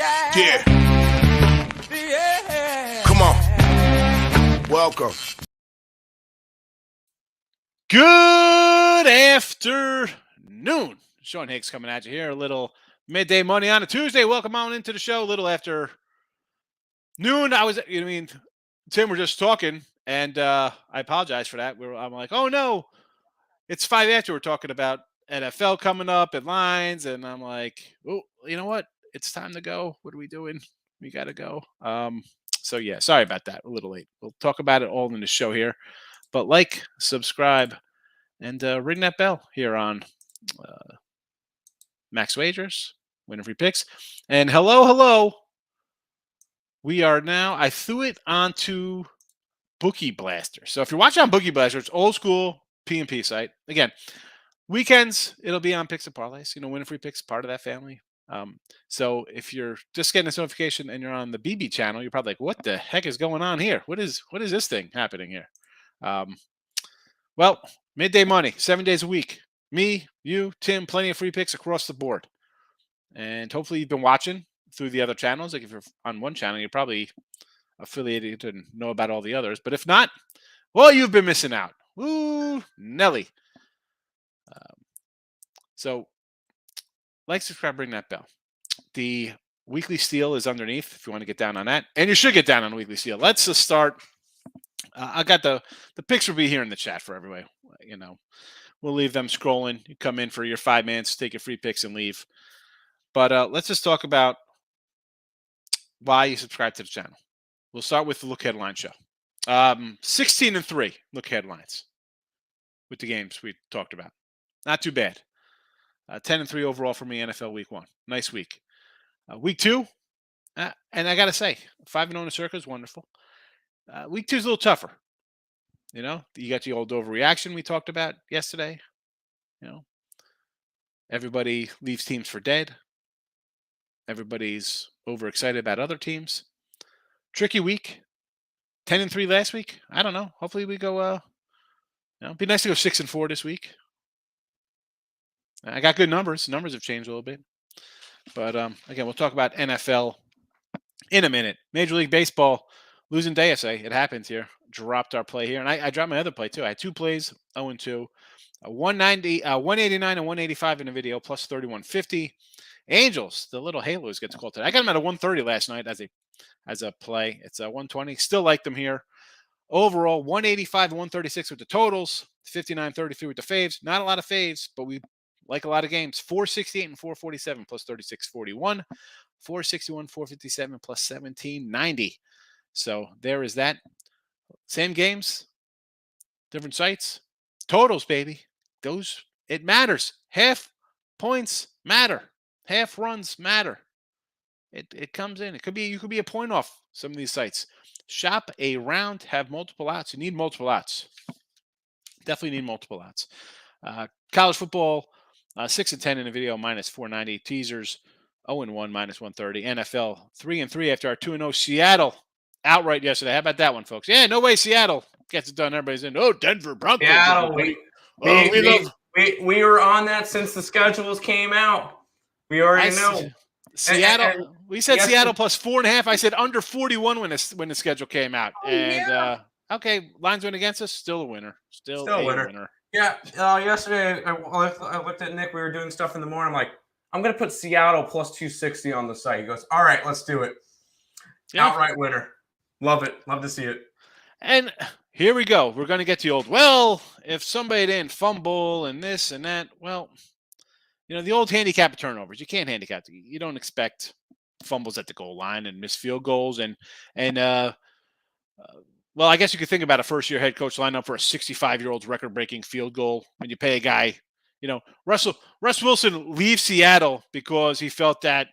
Yeah. Come on. Welcome. Good afternoon. Sean Higgs coming at you here. A little midday money on a Tuesday. Welcome on into the show. A little after noon. Tim, we're just talking, and I apologize for that. I'm like, oh no, it's 5 after. We're talking about NFL coming up and lines, and I'm like, oh, you know what? It's time to go. What are we doing? We got to go. So yeah, sorry about that. A little late. We'll talk about it all in the show here. But like, subscribe, and ring that bell here on Max Wagers, Winner Free Picks. And hello. We are now, I threw it onto Bookie Blaster. So if you're watching on Bookie Blaster, it's old school P&P site. Again, weekends, it'll be on Picks and Parlays. Winner Free Picks, part of that family. So if you're just getting this notification and you're on the BB channel, you're probably like, what the heck is going on here? What is this thing happening here? Well, midday money, 7 days a week. Me, you, Tim, plenty of free picks across the board. And hopefully you've been watching through the other channels. Like if you're on one channel, you're probably affiliated and know about all the others. But if not, well, you've been missing out. Ooh, Nelly. So like, subscribe, ring that bell. The weekly steal is underneath if you want to get down on that. And you should get down on the weekly steal. Let's just start. I got the picks will be here in the chat for everybody. We'll leave them scrolling. You come in for your 5 minutes, take your free picks, and leave. But let's just talk about why you subscribe to the channel. We'll start with the Look Headline show. 16-3 Look Headlines with the games we talked about. Not too bad. 10-3 overall for me, NFL Week 1. Nice week. Week 2, and I got to say, 5-0 in the circle is wonderful. Week 2 is a little tougher. You got the old overreaction we talked about yesterday. Everybody leaves teams for dead. Everybody's overexcited about other teams. Tricky week. 10-3 last week. I don't know. Hopefully we go. It'd be nice to go 6-4 this week. I got good numbers. Numbers have changed a little bit. But again, we'll talk about NFL in a minute. Major League Baseball losing day, I say. It happens here. Dropped our play here. And I dropped my other play, too. I had 2 plays, 0-2. 190, 189 and 185 in the video, plus 3150. Angels, the little Halos gets called today. I got them at a 130 last night as a play. It's a 120. Still like them here. Overall, 185 and 136 with the totals. 59-33 with the faves. Not a lot of faves, but we like a lot of games. 468 and 447 plus 3641. 461, 457 plus 1790. So there is that. Same games, different sites. Totals, baby. It matters. Half points matter. Half runs matter. It comes in. You could be a point off some of these sites. Shop around, have multiple outs. You need multiple outs. Definitely need multiple outs. College football, 6-10 in the video, minus 490. Teasers, 0-1, minus 130. NFL, 3-3 after our 2-0. Seattle, outright yesterday. How about that one, folks? Yeah, no way Seattle gets it done. Everybody's in. Oh, Denver Broncos. Seattle, we were on that since the schedules came out. We already know. Seattle. We said Seattle plus 4.5. I said under 41 when the schedule came out. Okay, lines went against us. Still a winner. Still a winner. Yeah. Yesterday I looked at Nick. We were doing stuff in the morning. I'm like, I'm gonna put Seattle plus 260 on the site. He goes, all right, let's do it. Yeah. Outright winner. Love it. Love to see it. And here we go. We're gonna get to the old. Well, if somebody didn't fumble and this and that, well. The old handicap of turnovers. You can't handicap. You don't expect fumbles at the goal line and missed field goals. Well, I guess you could think about a first-year head coach line up for a 65-year-old's record-breaking field goal when you pay a guy. Russ Wilson leaves Seattle because he felt that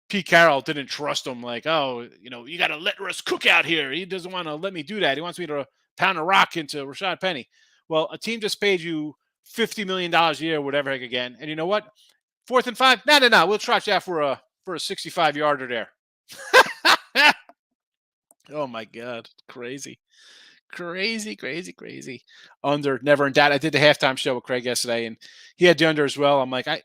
Pete Carroll didn't trust him. Like, you got to let Russ cook out here. He doesn't want to let me do that. He wants me to pound a rock into Rashad Penny. Well, a team just paid you $50 million a year, whatever heck again. And you know what? 4th and 5? No. We'll trot you out for a 65-yarder there. Oh, my God. Crazy. Under, never in doubt. I did the halftime show with Craig yesterday, and he had the under as well. I'm like, I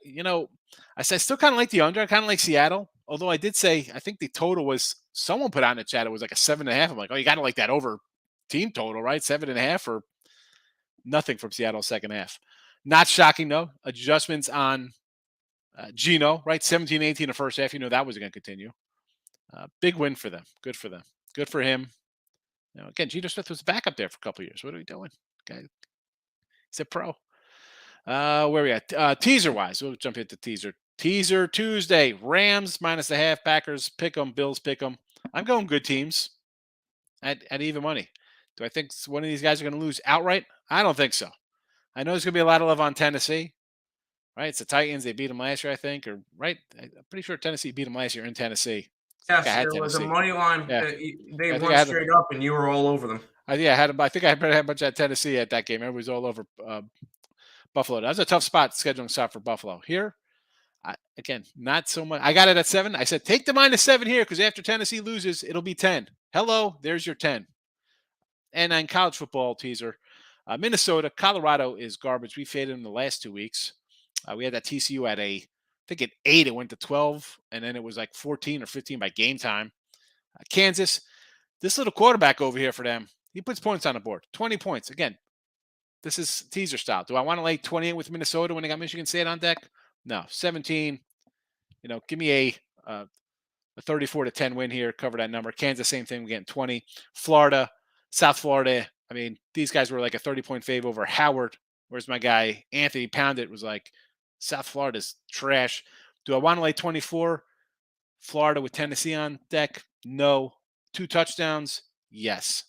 said, I still kind of like the under. I kind of like Seattle. Although I did say, I think the total was, someone put out in the chat, it was like a 7.5. I'm like, oh, you got to like that over team total, right? 7.5 or nothing from Seattle second half. Not shocking, though. Adjustments on Geno, right? 17-18 in the first half. You know that was going to continue. Big win for them. Good for them. Good for him. Again, Geno Smith was back up there for a couple of years. What are we doing? Okay. He's a pro. Where we at? Teaser-wise, we'll jump into teaser. Teaser Tuesday. Rams minus the half. Packers pick 'em. Bills pick 'em. I'm going good teams at even money. Do I think one of these guys are going to lose outright? I don't think so. I know there's going to be a lot of love on Tennessee. Right? It's the Titans. They beat them last year, I think. Or right? I'm pretty sure Tennessee beat them last year in Tennessee. Yes, it was a money line. Yeah. They went straight up, and you were all over them. I think I had a bunch at Tennessee at that game. Everybody was all over Buffalo. That was a tough scheduling spot for Buffalo. Here, again, not so much. I got it at 7. I said, take the -7 here because after Tennessee loses, it'll be 10. Hello, there's your 10. And on college football teaser, Minnesota, Colorado is garbage. We faded them the last 2 weeks. We had that TCU at I think at 8, it went to 12, and then it was like 14 or 15 by game time. Kansas, this little quarterback over here for them, he puts points on the board. 20 points. Again, this is teaser style. Do I want to lay 28 with Minnesota when they got Michigan State on deck? No. 17. Give me a 34-10 win here. Cover that number. Kansas, same thing. We're getting 20. Florida, South Florida. I mean, these guys were like a 30-point fave over Howard. Whereas my guy Anthony Poundit was like, South Florida's trash. Do I want to lay 24? Florida with Tennessee on deck? No. 2 touchdowns? Yes.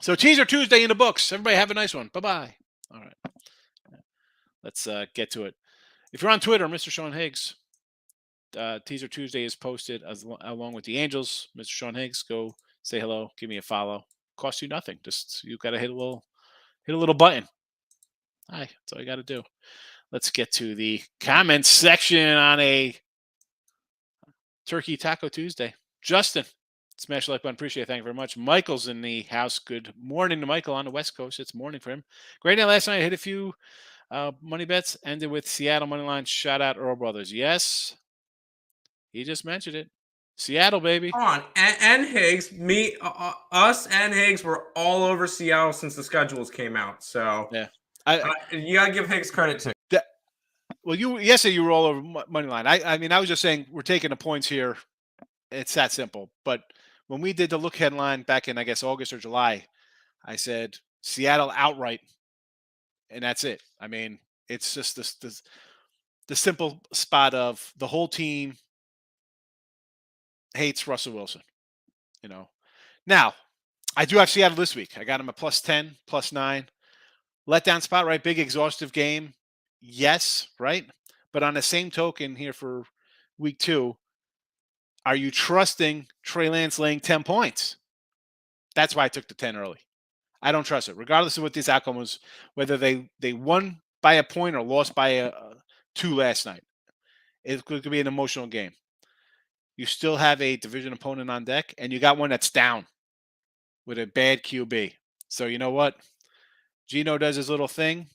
So teaser Tuesday in the books. Everybody have a nice one. Bye-bye. All right. Let's get to it. If you're on Twitter, Mr. Sean Higgs, teaser Tuesday is posted along with the Angels. Mr. Sean Higgs, go say hello. Give me a follow. Costs you nothing. Just you got to hit a little button. Hi. That's all you got to do. Let's get to the comments section on a Turkey Taco Tuesday. Justin, smash the like button. Appreciate it. Thank you very much. Michael's in the house. Good morning to Michael on the West Coast. It's morning for him. Great night last night. I hit a few money bets. Ended with Seattle money line. Shout out Earl Brothers. Yes, he just mentioned it. Seattle, baby. Come on, and Higgs, us and Higgs were all over Seattle since the schedules came out. So yeah, you gotta give Higgs credit too. Well, you were all over money line. I mean, I was just saying we're taking the points here. It's that simple. But when we did the look headline back in, I guess, August or July, I said Seattle outright, and that's it. I mean, it's just the simple spot of the whole team hates Russell Wilson. Now, I do have Seattle this week. I got him a +10, +9. Letdown spot, right? Big exhaustive game. Yes, right? But on the same token here for week 2, are you trusting Trey Lance laying 10 points? That's why I took the 10 early. I don't trust it. Regardless of what this outcome was, whether they won by a point or lost by 2 last night. It could be an emotional game. You still have a division opponent on deck, and you got one that's down with a bad QB. So you know what? Geno does his little thing.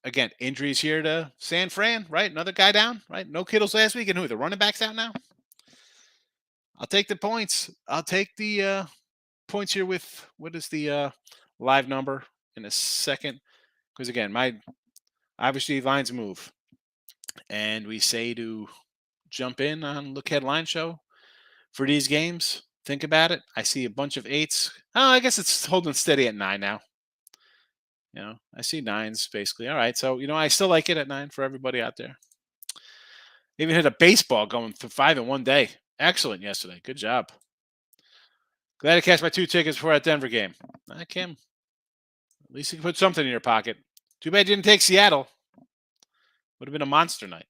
Again, injuries here to San Fran, right? Another guy down, right? No Kittles last week. And who? The running back's out now? I'll take the points. I'll take the points here with, what is the live number in a second? Because, again, obviously lines move. And we say to jump in on Look Headline Show for these games. Think about it. I see a bunch of 8s. Oh, I guess it's holding steady at 9 now. I see 9s basically. All right. So, I still like it at 9 for everybody out there. Even hit a baseball going through 5 in one day. Excellent yesterday. Good job. Glad I cashed my 2 tickets for that Denver game. Kim, at least you can put something in your pocket. Too bad you didn't take Seattle. Would have been a monster night.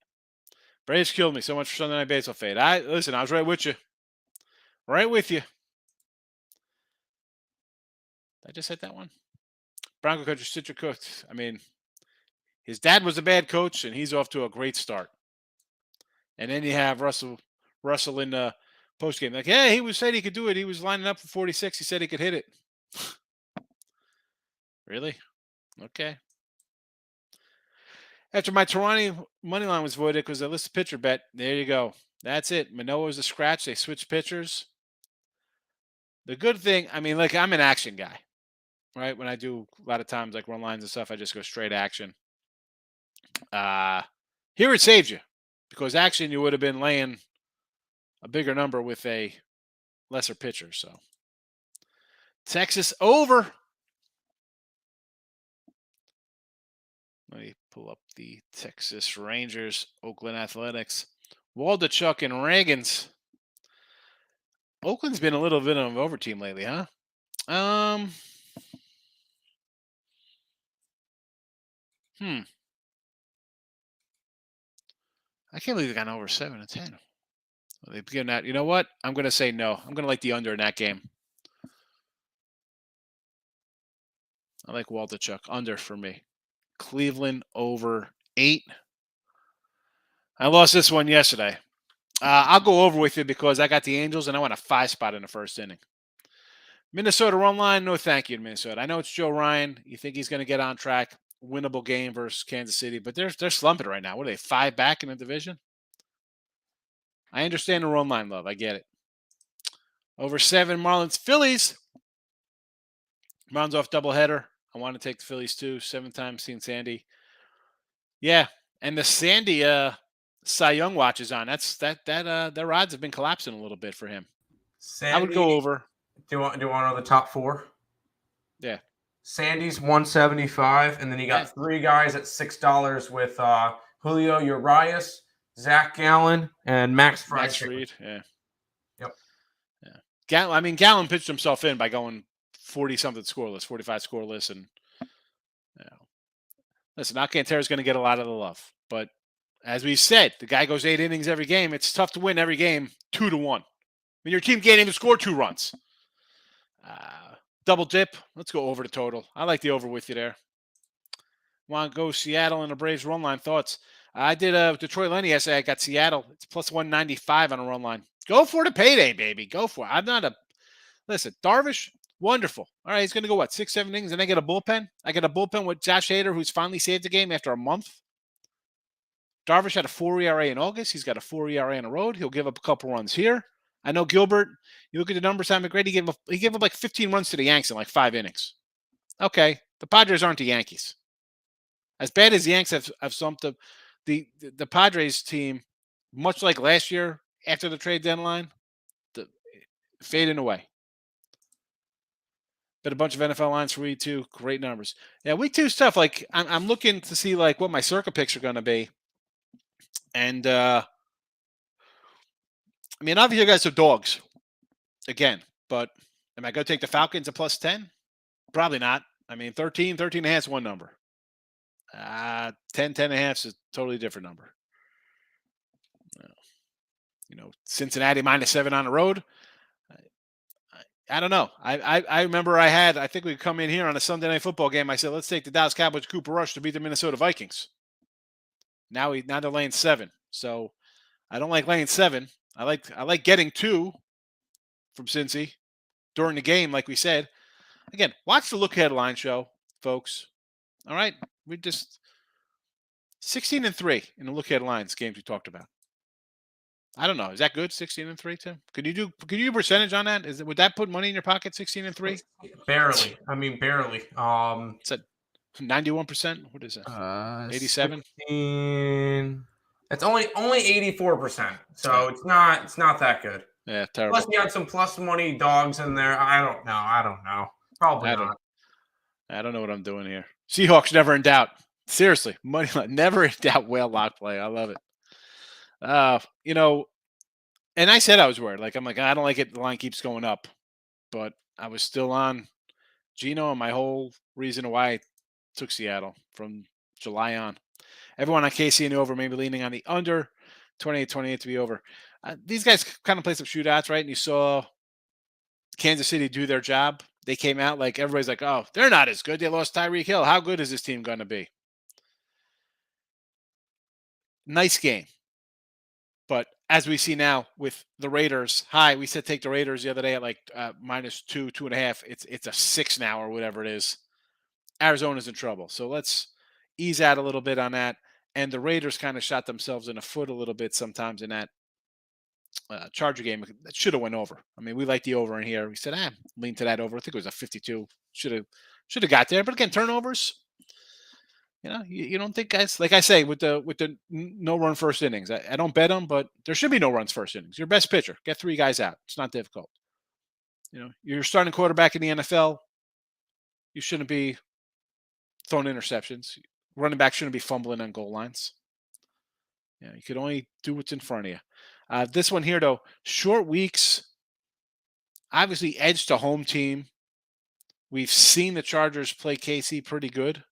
Braves killed me so much for Sunday Night Baseball fade. I was right with you. Right with you. I just hit that one. Bronco coach Citric cooked. I mean, his dad was a bad coach, and he's off to a great start. And then you have Russell in the postgame. Like, yeah, he said he could do it. He was lining up for 46. He said he could hit it. Really? Okay. After my Toronto money line was voided because I listed pitcher bet, there you go. That's it. Manoah's a scratch. They switch pitchers. The good thing, I mean, like I'm an action guy, right? When I do a lot of times like run lines and stuff, I just go straight action. Here it saved you because action you would have been laying a bigger number with a lesser pitcher. So Texas over. Let me pull up the Texas Rangers, Oakland Athletics. Waldachuk and Reagans. Oakland's been a little bit of an over team lately, huh? I can't believe they got over 7-10. They've given that. You know what? I'm going to say no. I'm going to like the under in that game. I like Waldachuk. Under for me. Cleveland over 8. I lost this one yesterday. I'll go over with you because I got the Angels and I want a 5 spot in the first inning. Minnesota run line, no thank you to Minnesota. I know it's Joe Ryan. You think he's going to get on track. Winnable game versus Kansas City, but they're slumping right now. What are they, 5 back in the division? I understand the run line love. I get it. Over 7, Marlins, Phillies. Marlins off doubleheader. I want to take the Phillies too. 7 times seen Sandy. Yeah, and the Sandy Cy Young watch is on. Their odds have been collapsing a little bit for him. Sandy, I would go over. Do you want to know the top 4? Yeah. Sandy's 175, and then you got 3 guys at $6 with Julio Urias, Zach Gallen, and Max Fried. Yeah. Yep. Yeah. Gallen pitched himself in by going 40-something scoreless, 45 scoreless, and listen, Alcantara's going to get a lot of the love, but as we said, the guy goes 8 innings every game. It's tough to win every game 2-1. I mean, your team can't even score 2 runs. Double dip. Let's go over the total. I like the over with you there. Want to go Seattle and the Braves run line thoughts? I did Detroit Lenny yesterday. I got Seattle. It's plus 195 on a run line. Go for the payday, baby. Go for it. I'm not a listen. Darvish, wonderful. All right, he's going to go 6-7 innings, and I get a bullpen. I get a bullpen with Josh Hader, who's finally saved the game after a month. Darvish had a 4 ERA in August. He's got a 4 ERA on the road. He'll give up a couple runs here. I know Gilbert, you look at the numbers, Simon McGrady, he gave up like 15 runs to the Yanks in like 5 innings. Okay, the Padres aren't the Yankees. As bad as the Yanks have slumped, the Padres team, much like last year after the trade deadline, fading away. But a bunch of NFL lines for week 2, great numbers. Yeah, week 2 stuff. Like I'm looking to see like what my circa picks are going to be, and I mean, obviously, you guys are dogs again, but am I going to take the Falcons at plus 10? Probably not. I mean, 13 and a half is one number. 10 and a half is a totally different number. Cincinnati -7 on the road. I don't know. I remember I think we'd come in here on a Sunday night football game. I said, let's take the Dallas Cowboys Cooper Rush to beat the Minnesota Vikings. Now they're laying 7. So I don't like laying 7. I like getting 2 from Cincy during the game, like we said. Again, watch the Look Ahead line show, folks. All right, we just 16-3 in the Look Ahead lines games we talked about. I don't know. Is that good? 16-3, Tim? Could you do a percentage on that? Would that put money in your pocket? 16-3? Barely. I mean, barely. It's at 91%. What is that? 87. It's only 84%. So it's not that good. Yeah, terrible. Plus, you had some plus money dogs in there. I don't know. Probably not. I don't know what I'm doing here. Seahawks never in doubt. Seriously, money line never in doubt. Whale lock play. I love it. And I said I was worried. Like I'm like I don't like it. The line keeps going up, but I was still on Gino and my whole reason why I took Seattle from July on. Everyone on KC and over, maybe leaning on the under 28-28 to be over. These guys kind of play some shootouts, right? And you saw Kansas City do their job. They came out like everybody's like, oh, they're not as good. They lost Tyreek Hill. How good is this team going to be? Nice game. But as we see now with the Raiders, we said take the Raiders the other day at like -2, 2.5. It's a 6 now or whatever it is. Arizona's in trouble. So let's ease out a little bit on that. And the Raiders kind of shot themselves in the foot a little bit sometimes in that Charger game that should have went over. I mean, we like the over in here. We said, lean to that over. I think it was a 52. Should have got there. But again, turnovers. You don't think guys, like I say, with the no run first innings. I don't bet them, but there should be no runs first innings. Your best pitcher, get 3 guys out. It's not difficult. You're starting quarterback in the NFL. You shouldn't be throwing interceptions. Running back shouldn't be fumbling on goal lines. You could only do what's in front of you. This one here, though, short weeks. Obviously, edge to home team. We've seen the Chargers play KC pretty good.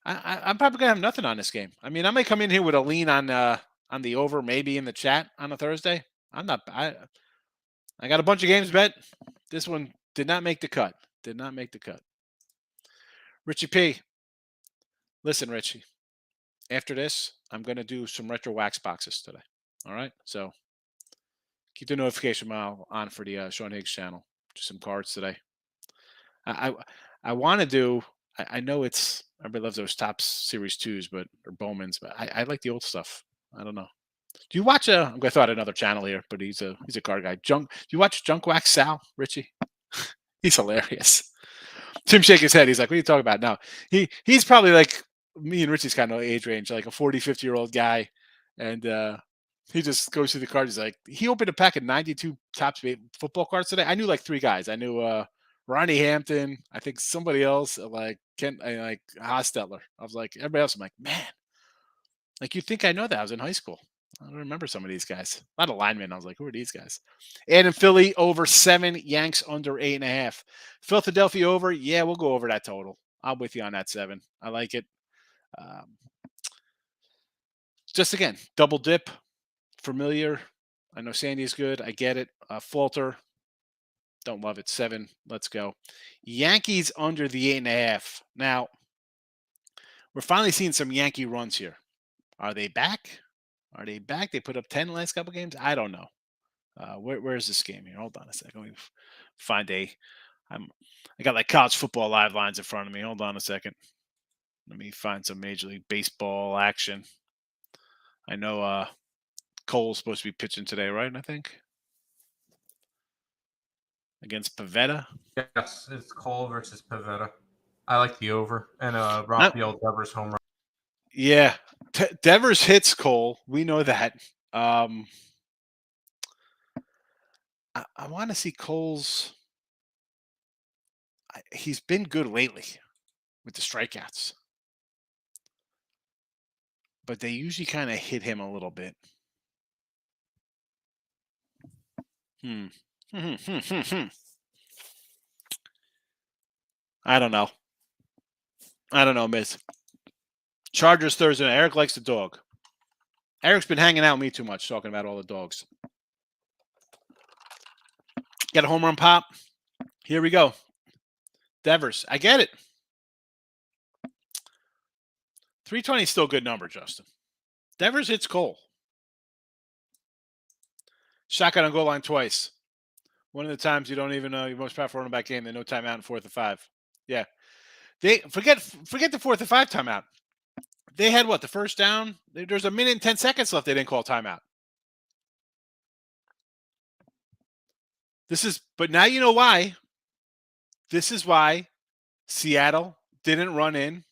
I'm probably gonna have nothing on this game. I mean, I may come in here with a lean on the over, maybe in the chat on a Thursday. I'm not. I got a bunch of games bet. This one did not make the cut. Did not make the cut. Richie P. Listen, Richie. After this, I'm gonna do some retro wax boxes today. All right, so keep the notification bell on for the Sean Higgs channel. Just some cards today. I want to do. I know everybody loves those Topps Series 2s, or Bowman's, but I like the old stuff. I don't know. Do you watch I'm gonna throw out another channel here, but he's a card guy. Do you watch Junk Wax Sal, Richie? He's hilarious. Tim shake his head. He's like, what are you talking about? No, he's probably like me and Richie's kind of age range, like a 40, 50-year-old guy. And he just goes through the cards. He's like, he opened a pack of 92 Topps football cards today. I knew like 3 guys. I knew Ronnie Hampton. I think somebody else, like Kent, like Hostetler. I was like, everybody else, I'm like, man, like you think I know that. I was in high school. I don't remember some of these guys. A lot of linemen. I was like, who are these guys? And in Philly, over 7, Yanks under 8.5. Philadelphia over. Yeah, we'll go over that total. I'm with you on that 7. I like it. Just again, double dip. Familiar. I know Sandy's good. I get it. Falter. Don't love it. 7. Let's go. Yankees under the 8.5. Now, we're finally seeing some Yankee runs here. Are they back? Are they back? They put up 10 the last couple games. I don't know. Where's this game here? Hold on a second. Let me find I got like college football live lines in front of me. Hold on a second. Let me find some Major League Baseball action. I know Cole's supposed to be pitching today, right? I think against Pavetta. Yes, it's Cole versus Pavetta. I like the over and Rafael Devers home run. Yeah, Devers hits Cole. We know that. I want to see Cole's. He's been good lately with the strikeouts, but they usually kind of hit him a little bit. I don't know, Miss. Chargers Thursday night. Eric likes the dog. Eric's been hanging out with me too much, talking about all the dogs. Got a home run pop. Here we go. Devers. I get it. 320 is still a good number, Justin. Devers hits Cole. Shotgun on goal line twice. One of the times you don't even know your most powerful running back game. They no timeout in 4th and 5. Yeah. They forget the 4th and 5 timeout. They had what, the first down? There's a minute and 10 seconds left. They didn't call timeout. But now you know why. This is why Seattle didn't run in.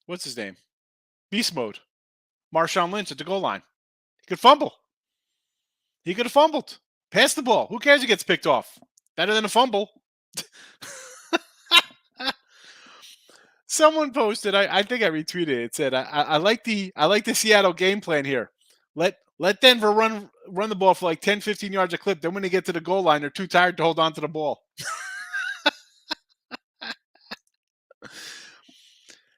What's his name? Beast mode. Marshawn Lynch at the goal line. He could fumble. He could have fumbled. Pass the ball. Who cares? He gets picked off. Better than a fumble. Someone posted. I think I retweeted it. It said, "I like the Seattle game plan here. Let Denver run the ball for like 10, 15 yards a clip. Then when they get to the goal line, they're too tired to hold on to the ball."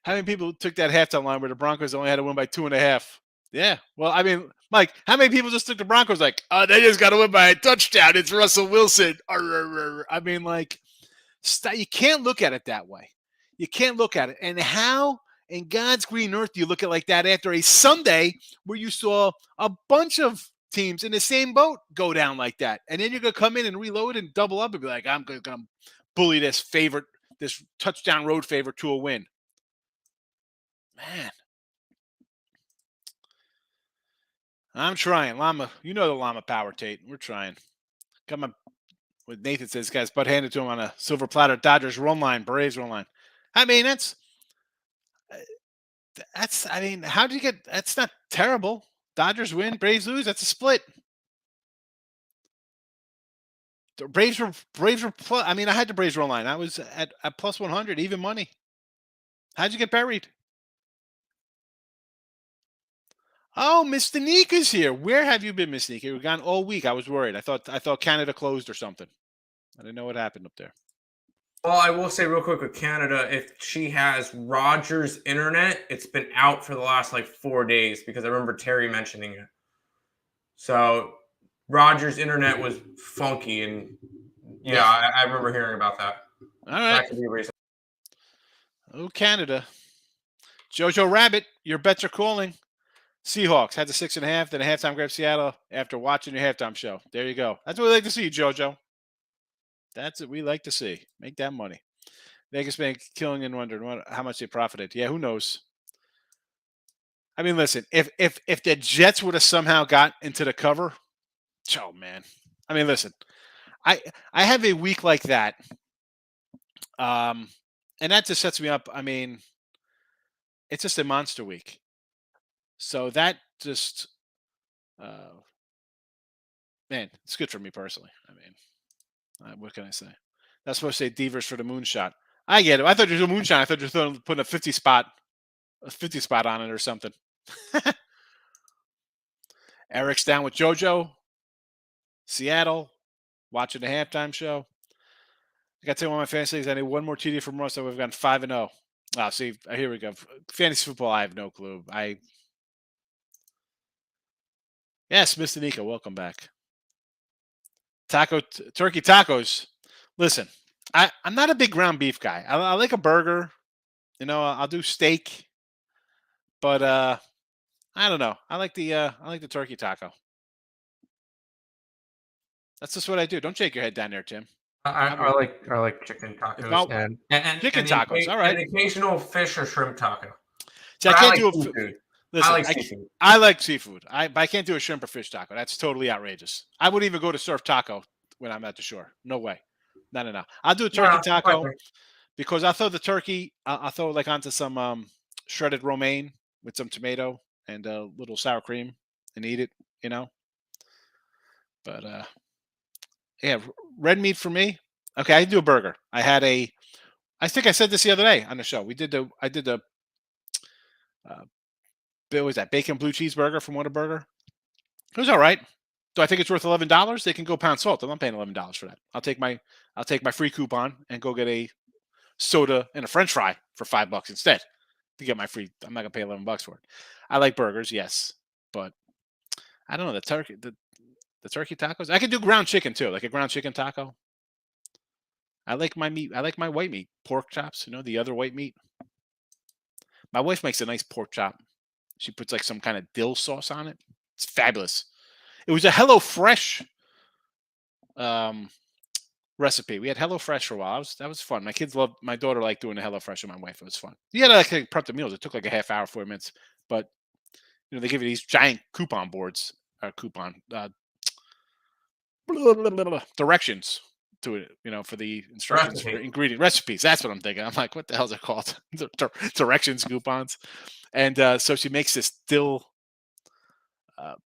How many people took that halftime line where the Broncos only had to win by 2.5? Yeah. Well, I mean, Mike, how many people just took the Broncos like, oh, they just got to win by a touchdown. It's Russell Wilson. I mean, like, you can't look at it that way. You can't look at it. And how in God's green earth do you look at it like that after a Sunday where you saw a bunch of teams in the same boat go down like that? And then you're going to come in and reload and double up and be like, I'm going to bully this touchdown road favorite to a win. Man. I'm trying. Llama, you know the Llama power, Tate. We're trying. Got my, what Nathan says, guys, butt handed to him on a silver platter. Dodgers run line, Braves run line. I mean, I mean, how do you get, that's not terrible. Dodgers win, Braves lose. That's a split. The Braves were plus, I mean, I had the Braves run line. I was at plus 100, even money. How'd you get buried? Oh, Miss Nika's here. Where have you been, Miss Nika? You've gone all week. I was worried. I thought Canada closed or something. I didn't know what happened up there. Well, I will say real quick with Canada, if she has Rogers internet, it's been out for the last like 4 days because I remember Terry mentioning it. So Rogers internet was funky, and yeah, I remember hearing about that. All right. That could be a reason. Oh, Canada. Jojo Rabbit, your bets are calling. Seahawks had the 6.5, then a halftime grab Seattle after watching your halftime show. There you go. That's what we like to see, Jojo. That's what we like to see. Make that money. Vegas Bank killing and wondering how much they profited. Yeah, who knows? I mean, listen, if the Jets would have somehow got into the cover, oh man. I mean, listen, I have a week like that. And that just sets me up. I mean, it's just a monster week. So that just man, it's good for me personally. I mean, what can I say? That's supposed to say Devers for the moonshot. I get it. I thought you were doing moonshot. I thought you were putting a 50 spot on it or something. Eric's down with JoJo. Seattle, watching the halftime show. I got to tell one of my fantasy leagues. I need one more TD from Russ, so we've gone 5-0. Oh, see, here we go. Fantasy football, I have no clue. Yes, Mr. Nico, welcome back. Turkey tacos. Listen, I'm not a big ground beef guy. I like a burger. You know, I'll do steak. But I don't know. I like the turkey taco. That's just what I do. Don't shake your head down there, Tim. I like chicken tacos and chicken tacos. All right. An occasional fish or shrimp taco. See, I can't do a seafood. Listen, I like seafood. I like seafood. But I can't do a shrimp or fish taco. That's totally outrageous. I wouldn't even go to surf taco when I'm at the shore. No way. No. I'll do a turkey taco because I'll throw the turkey. I'll throw like onto some shredded romaine with some tomato and a little sour cream and eat it. You know. But yeah, red meat for me. Okay, I do a burger. I think I said this the other day on the show. I did the what was that bacon blue cheeseburger from Whataburger. It was all right. Do I think it's worth $11? They can go pound salt. I'm not paying $11 for that. I'll take my free coupon and go get a soda and a French fry for $5 instead to get my free. I'm not gonna pay $11 for it. I like burgers, yes, but I don't know the turkey tacos. I can do ground chicken too, like a ground chicken taco. I like my meat. I like my white meat, pork chops. You know, the other white meat. My wife makes a nice pork chop. She puts like some kind of dill sauce on it. It's fabulous. It was a HelloFresh recipe. We had HelloFresh for a while. That was fun. My kids loved. My daughter liked doing the HelloFresh with my wife. It was fun. You had to like prep the meals. It took like a half hour, 40 minutes. But you know, they give you these giant coupon boards or directions to it, you know, for the instructions for ingredient recipes. That's what I'm thinking. I'm like, what the hell is it called? Directions coupons. And so she makes this dill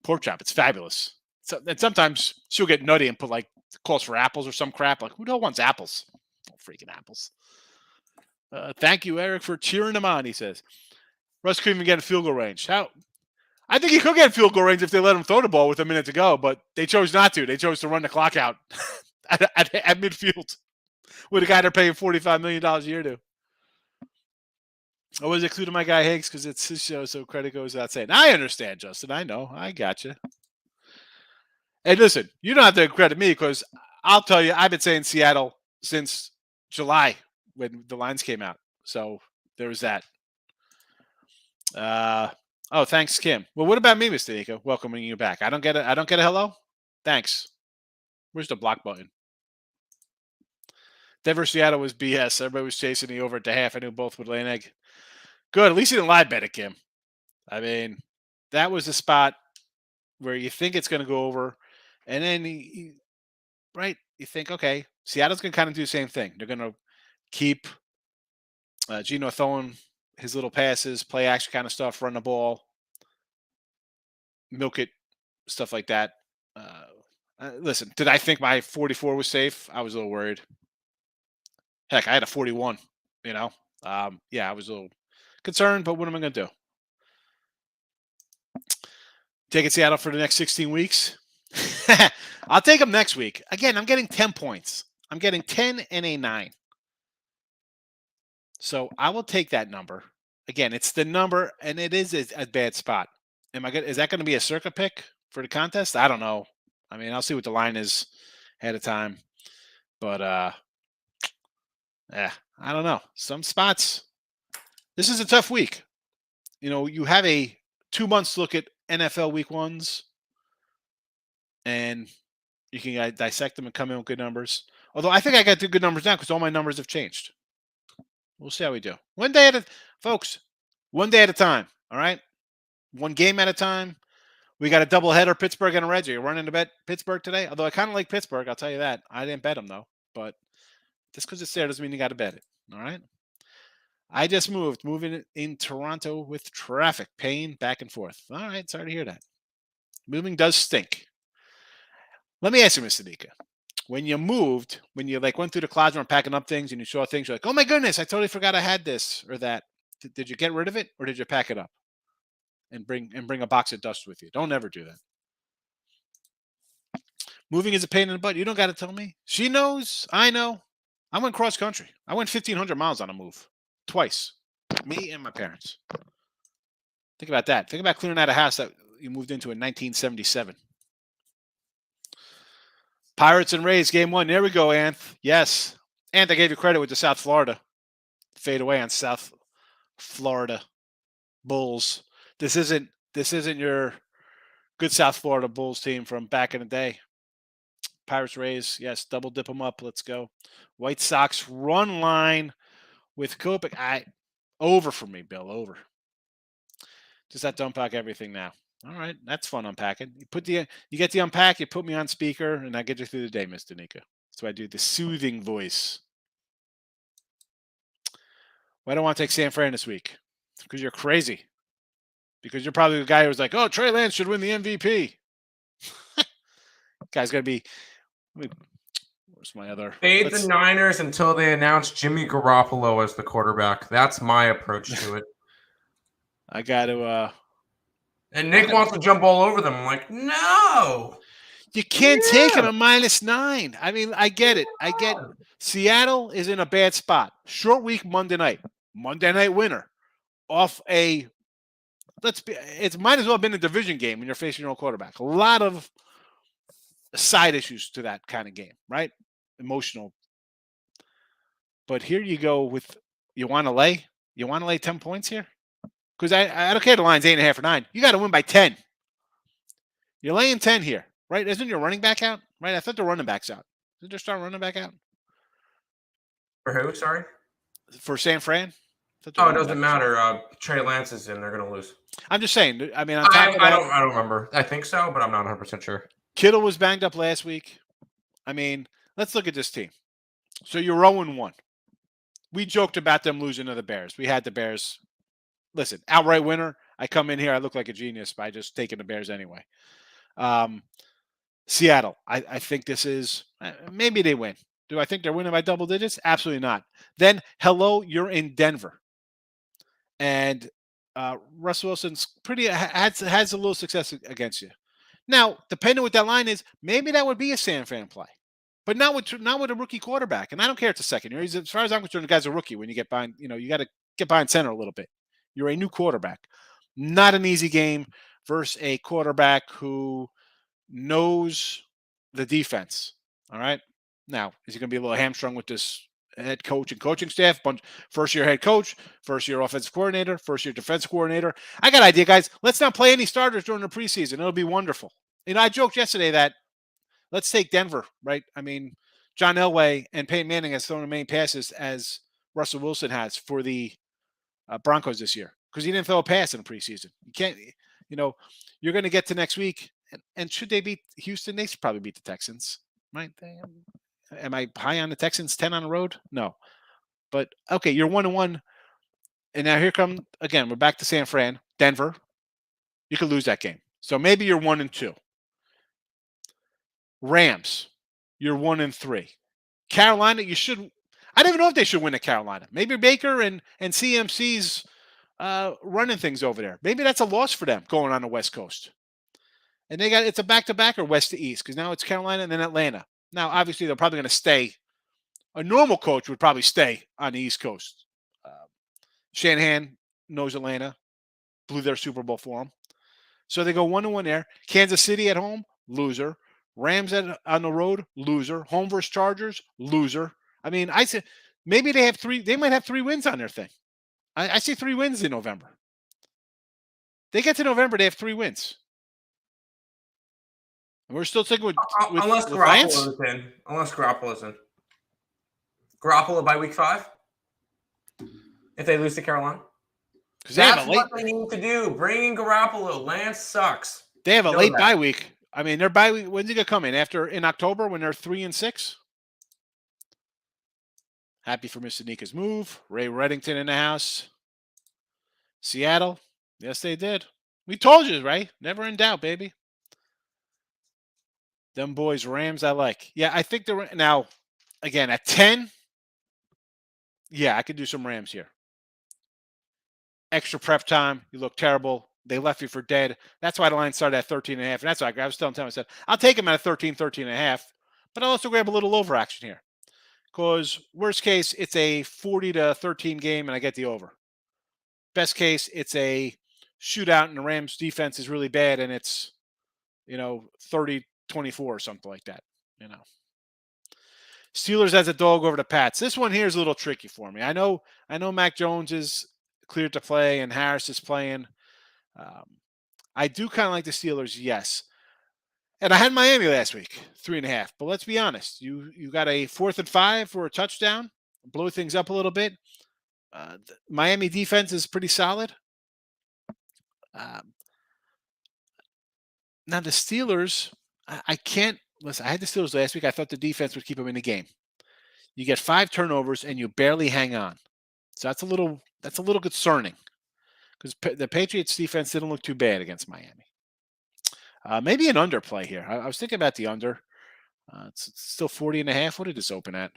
pork chop. It's fabulous. So, and sometimes she'll get nutty and put like calls for apples or some crap. Like, who the hell wants apples? Oh, freaking apples. Thank you, Eric, for cheering them on, he says. Russ couldn't even get in field goal range. How? I think he could get in field goal range if they let him throw the ball with a minute to go, but they chose not to. They chose to run the clock out at midfield with a guy they're paying $45 million a year to. I always including my guy Higgs because it's his show, so credit goes without saying. I understand, Justin. I know. I got you. And listen, you don't have to credit me because I'll tell you, I've been saying Seattle since July when the lines came out. So there was that. Oh, thanks, Kim. Well, what about me, Mr. Nico? Welcoming you back. I don't get a hello? Thanks. Where's the block button? Denver Seattle was BS. Everybody was chasing me over at the half. I knew both would lay an egg. Good. At least he didn't lie bet it, Kim. I mean, that was the spot. where you think it's going to go over, and then you think, okay, Seattle's going to kind of do the same thing. They're going to keep Geno throwing his little passes, play action kind of stuff, run the ball, milk it, stuff like that. Listen, did I think my 44 was safe? I was a little worried. Heck, I had a 41. Yeah, I was a little concerned, but what am I going to do? Taking Seattle for the next 16 weeks. I'll take them next week. Again, I'm getting 10 points. I'm getting 10 and a 9. So I will take that number. Again, it's the number, and it is a bad spot. Is that going to be a circuit pick for the contest? I don't know. I mean, I'll see what the line is ahead of time. But I don't know. Some spots. This is a tough week. You have a 2 months look at NFL week ones, and you can dissect them and come in with good numbers. Although I think I got the good numbers now because all my numbers have changed. We'll see how we do. One day at a time. All right, one game at a time. We got a doubleheader, Pittsburgh and a Reggie. You're running to bet Pittsburgh today. Although I kind of like Pittsburgh, I'll tell you that. I didn't bet them though, but just because it's there doesn't mean you got to bet it. All right. I just moving in Toronto with traffic, pain back and forth. All right, sorry to hear that. Moving does stink. Let me ask you, Mr. Nika. When you moved, when you went through the closet and packing up things and you saw things, you're like, oh my goodness, I totally forgot I had this or that. Did you get rid of it or did you pack it up and bring a box of dust with you? Don't ever do that. Moving is a pain in the butt. You don't got to tell me. She knows. I know. I went cross country. I went 1,500 miles on a move. Twice. Me and my parents. Think about that. Think about clearing out a house that you moved into in 1977. Pirates and Rays, game 1. There we go, Anth. Yes. Anth, I gave you credit with the South Florida. Fade away on South Florida Bulls. This isn't your good South Florida Bulls team from back in the day. Pirates, Rays, yes, double dip them up. Let's go. White Sox run line with Kopech. Over for me, Bill. Over. Just have to unpack everything now. All right, that's fun unpacking. You get the unpack. You put me on speaker, and I get you through the day, Mr. Nika. So I do the soothing voice. Why don't I want to take San Fran this week? Because you're crazy. Because you're probably the guy who was like, "Oh, Trey Lance should win the MVP." Guy's gonna be. Where's my other? Fade the Niners until they announce Jimmy Garoppolo as the quarterback. That's my approach to it. I got to. And Nick wants to jump all over them. I'm like, no. You can't take him at -9. I mean, I get it. I get Seattle is in a bad spot. Short week Monday night. Monday night winner. Off a it might as well have been a division game when you're facing your own quarterback. A lot of side issues to that kind of game, right? Emotional. But here you go with you want to lay 10 points here? Because I don't care the line's 8.5 or 9. You got to win by 10. You're laying 10 here, right? Isn't your running back out? Right? I thought the running back's out. Did they start running back out? For who? Sorry? For San Fran? Oh, it doesn't matter. Trey Lance is in. They're going to lose. I'm just saying. I mean, I don't remember. I think so, but I'm not 100% sure. Kittle was banged up last week. I mean, let's look at this team. So you're 0-1. We joked about them losing to the Bears. We had the Bears. Listen, outright winner. I come in here. I look like a genius by just taking the Bears anyway. Seattle. I think this is maybe they win. Do I think they're winning by double digits? Absolutely not. Then, hello, you're in Denver. And Russell Wilson's has a little success against you. Now, depending on what that line is, maybe that would be a San Fran play, but not with a rookie quarterback. And I don't care if it's a second year. As far as I'm concerned, the guy's a rookie. When you get behind, you got to get behind center a little bit. You're a new quarterback. Not an easy game versus a quarterback who knows the defense. All right. Now, is he going to be a little hamstrung with this head coach and coaching staff? First-year head coach, first-year offensive coordinator, first-year defensive coordinator. I got an idea, guys. Let's not play any starters during the preseason. It'll be wonderful. I joked yesterday that let's take Denver, right? I mean, John Elway and Peyton Manning has thrown the main passes as Russell Wilson has for the Broncos this year because he didn't throw a pass in the preseason. You can't, you're going to get to next week And should they beat Houston? They should probably beat the Texans. Right? Am I high on the Texans? 10 on the road? No. But okay, you're 1-1. And now here come again. We're back to San Fran, Denver. You could lose that game. So maybe you're 1-2. Rams, you're 1-3. Carolina, you should. I don't even know if they should win at Carolina. Maybe Baker and CMC's running things over there. Maybe that's a loss for them going on the West Coast. And it's a back-to-back or west to east because now it's Carolina and then Atlanta. Now, obviously, they're probably going to stay. A normal coach would probably stay on the East Coast. Shanahan knows Atlanta, blew their Super Bowl for them. So they go 1-1 there. Kansas City at home, loser. Rams on the road, loser. Home versus Chargers, loser. I mean, I said maybe they have 3. They might have 3 wins on their thing. I see 3 wins in November. They get to November, they have 3 wins. And we're still sticking with unless Garoppolo's in. Unless Garoppolo's in. Garoppolo by week 5? If they lose to Carolina? That's what they need to do. Bring in Garoppolo. Lance sucks. They have a late bye week. I mean, their bye week, when's it going to come in? In October when they're 3-6? Happy for Mr. Nika's move. Ray Reddington in the house. Seattle. Yes, they did. We told you, right? Never in doubt, baby. Them boys, Rams, I like. Yeah, I think they're now, again, at 10. Yeah, I could do some Rams here. Extra prep time. You look terrible. They left you for dead. That's why the line started at 13.5. And that's why I was telling Tom, I said, I'll take him at a 13.5. But I'll also grab a little over action here. Because worst case, it's a 40-13 game and I get the over. Best case, it's a shootout and the Rams defense is really bad and it's, 30-24 or something like that. Steelers as a dog over the Pats. This one here is a little tricky for me. I know Mac Jones is cleared to play and Harris is playing. I do kind of like the Steelers, yes. And I had Miami last week, 3.5. But let's be honest. You got a 4th and 5 for a touchdown. Blow things up a little bit. Miami defense is pretty solid. Now the Steelers, I can't listen. I had the Steelers last week. I thought the defense would keep them in the game. You get 5 turnovers and you barely hang on. So that's a little concerning because the Patriots defense didn't look too bad against Miami. Maybe an underplay here. I was thinking about the under. It's still 40.5. What did this open at?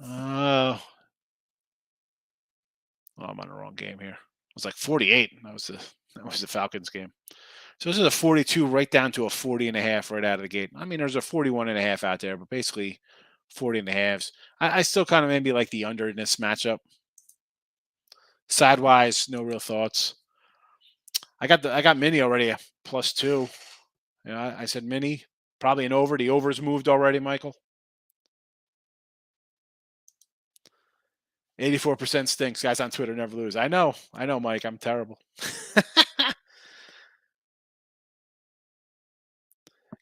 I'm on the wrong game here. It was like 48. That was the Falcons game. So this is a 42 right down to a 40.5 right out of the gate. I mean, there's a 41.5 out there, but basically 40.5s. I still kind of maybe like the under in this matchup. Sidewise, no real thoughts. I got mini already +2. I said mini, probably an over. The over's moved already, Michael. 84% stinks. Guys on Twitter never lose. I know, Mike. I'm terrible.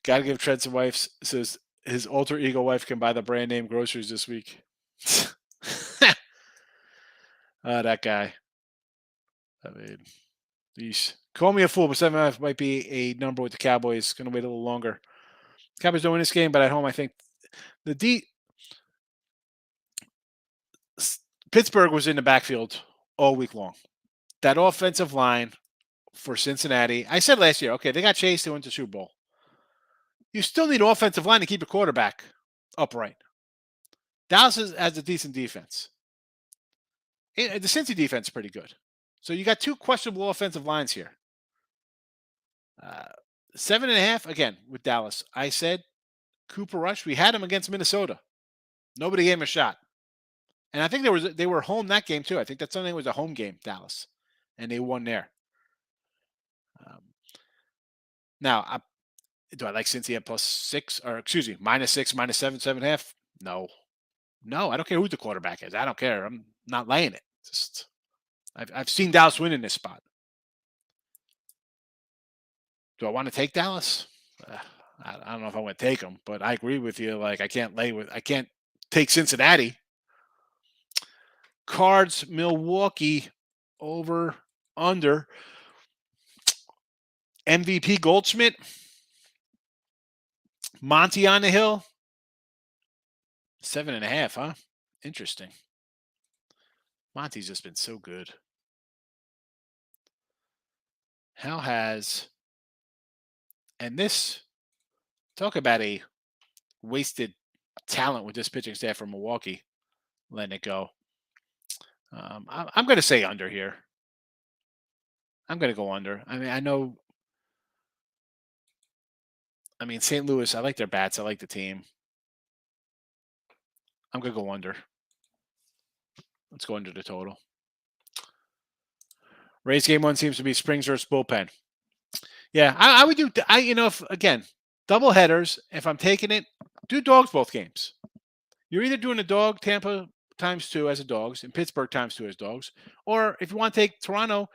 Gotta give Trent some wife. Says his alter ego wife can buy the brand name groceries this week. That guy. I mean, geez. Call me a fool, but 7.5 might be a number with the Cowboys. Going to wait a little longer. Cowboys don't win this game, but at home, I think Pittsburgh was in the backfield all week long. That offensive line for Cincinnati, I said last year, okay, they got Chase, they went to Super Bowl. You still need offensive line to keep your quarterback upright. Dallas has a decent defense. The Cincy defense is pretty good. So you got 2 questionable offensive lines here. 7.5, again, with Dallas. I said Cooper Rush. We had him against Minnesota. Nobody gave him a shot. And I think they were home that game too. I think that Sunday was a home game, Dallas. And they won there. Now, do I like Cincy at +6? Or excuse me, -6, -7, 7.5? No. I don't care who the quarterback is. I don't care. I'm not laying it. Just I've seen Dallas win in this spot. Do I want to take Dallas? I don't know if I want to take them, but I agree with you. Like I can't take Cincinnati. Cards, Milwaukee, over, under. MVP Goldschmidt. Monty on the hill. 7.5, huh? Interesting. Monty's just been so good. How has, and this, talk about a wasted talent with this pitching staff from Milwaukee, letting it go. I'm going to say under here. I'm going to go under. I mean, St. Louis, I like their bats. I like the team. I'm going to go under. Let's go under the total. Rays game 1 seems to be Springer's bullpen. Yeah, I would do, if, again, double headers, if I'm taking it, do dogs both games. You're either doing a dog, Tampa ×2 as a dogs, and Pittsburgh ×2 as dogs, or if you want to take Toronto,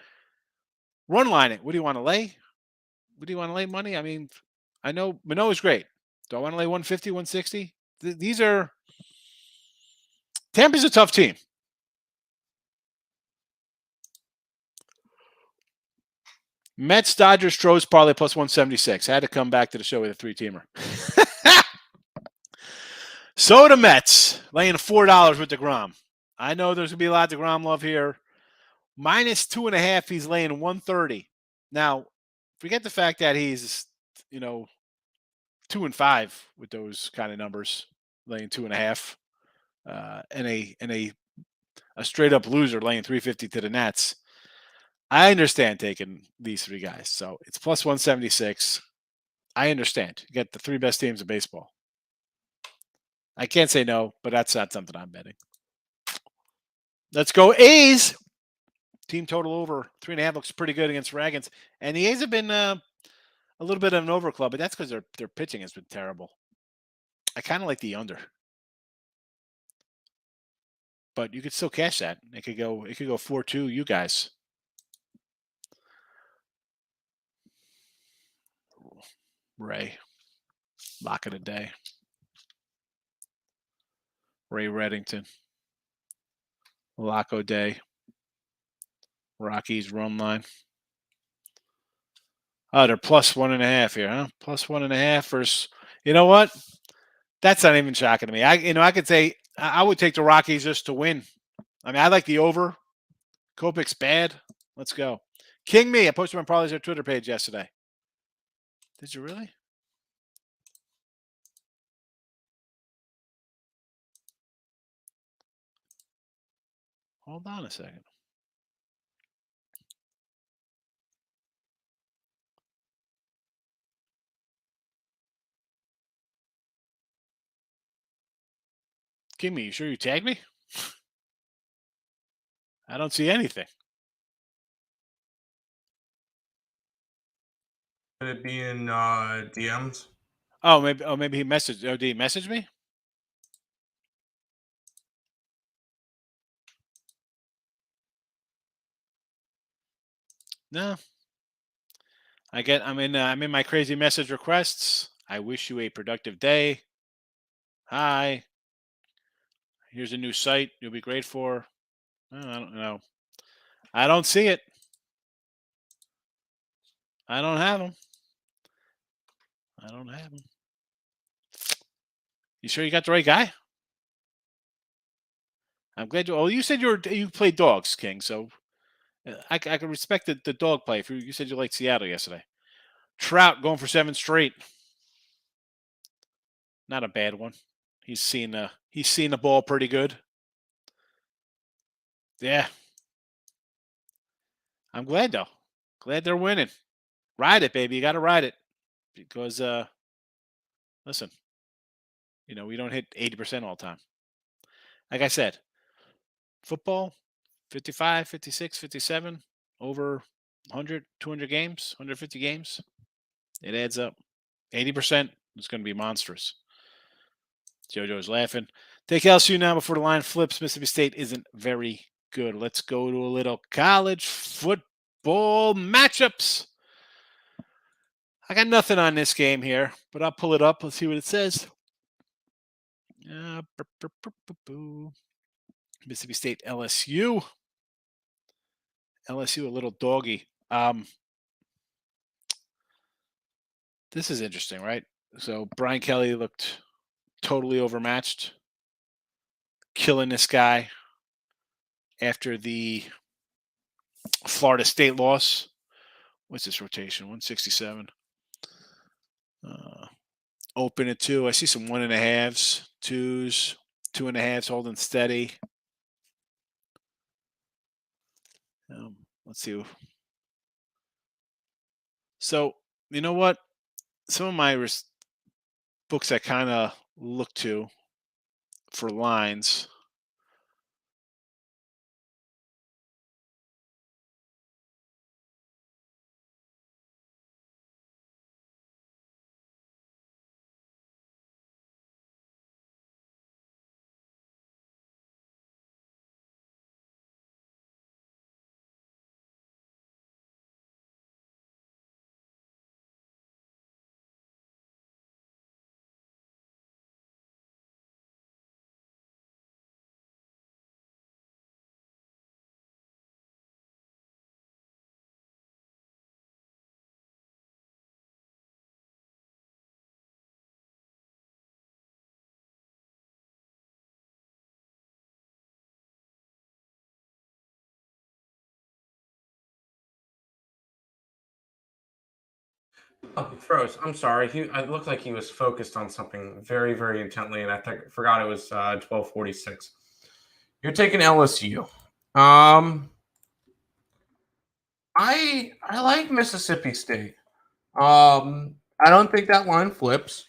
run line it. What do you want to lay? What do you want to lay money? I mean, I know Manoah is great. Do I want to lay 150, 160? These are, Tampa's a tough team. Mets, Dodgers, Stros, parlay plus 176. I had to come back to the show with a 3-teamer. So the Mets, laying $4 with DeGrom. I know there's going to be a lot of DeGrom love here. -2.5, he's laying 130. Now, forget the fact that he's, 2-5 with those kind of numbers, laying 2.5. And a straight up loser laying 350 to the Nets. I understand taking these 3 guys. So it's plus 176. I understand. You get the 3 best teams in baseball. I can't say no, but that's not something I'm betting. Let's go A's. Team total over 3.5 looks pretty good against Dragons. And the A's have been a little bit of an over club, but that's because their pitching has been terrible. I kind of like the under. But you could still cash that. It could go 4-2, you guys. Ray. Lock of the day. Ray Reddington. Lock O'Day. Rockies run line. Oh, they're plus 1.5 here, huh? Plus 1.5 versus, you know what? That's not even shocking to me. I could say I would take the Rockies just to win. I mean, I like the over. Kopech's bad. Let's go. King Me. I posted my parlays on our Twitter page yesterday. Did you really? Hold on a second. King Me, you sure you tagged me? I don't see anything. Could it be in DMs? Oh, maybe he messaged. Oh, did he message me? No. I'm in my crazy message requests. I wish you a productive day. Hi. Here's a new site you'll be great for. I don't know. I don't see it. I don't have them. I don't have them. You sure you got the right guy? I'm glad you. Oh, you said you played dogs, King. So I can respect the dog play. If you said you liked Seattle yesterday. Trout going for 7 straight. Not a bad one. He's seen the ball pretty good. Yeah. I'm glad though. Glad they're winning. Ride it, baby. You got to ride it because listen, we don't hit 80% all the time. Like I said, football 55, 56, 57 over 100, 200 games, 150 games. It adds up. 80% is going to be monstrous. JoJo's laughing. Take LSU now before the line flips. Mississippi State isn't very good. Let's go to a little college football matchups. I got nothing on this game here, but I'll pull it up. Let's see what it says. Mississippi State, LSU. LSU, a little doggy. This is interesting, right? So Brian Kelly looked totally overmatched, killing this guy after the Florida State loss. What's this rotation? 167. Open at 2. I see some 1.5s, 2s, 2.5s holding steady. Let's see. So, you know what? Some of my books I kind of look to for lines. Oh, he froze. I'm sorry. It looked like he was focused on something very, very intently, and I forgot it was 12:46. You're taking LSU. I like Mississippi State. I don't think that line flips.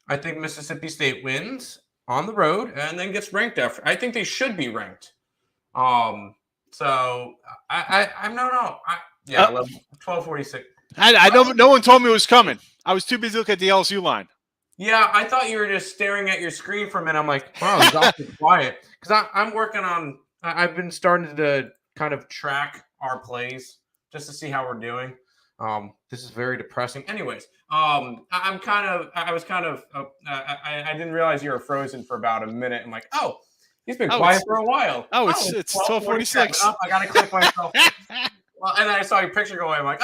I think Mississippi State wins on the road and then gets ranked after. I think they should be ranked. So I'm no. Yeah, 12:46. I know no one told me it was coming. I was too busy looking at the LSU line. Yeah, I thought you were just staring at your screen for a minute. I'm like, wow, he's awfully quiet. Because I'm working on. I've been starting to kind of track our plays just to see how we're doing. This is very depressing. Anyways, I didn't realize you were frozen for about a minute. I'm like, oh, he's been quiet for a while. It's 12:46. Oh, I gotta click myself. Well, and then I saw your picture go away. I'm like,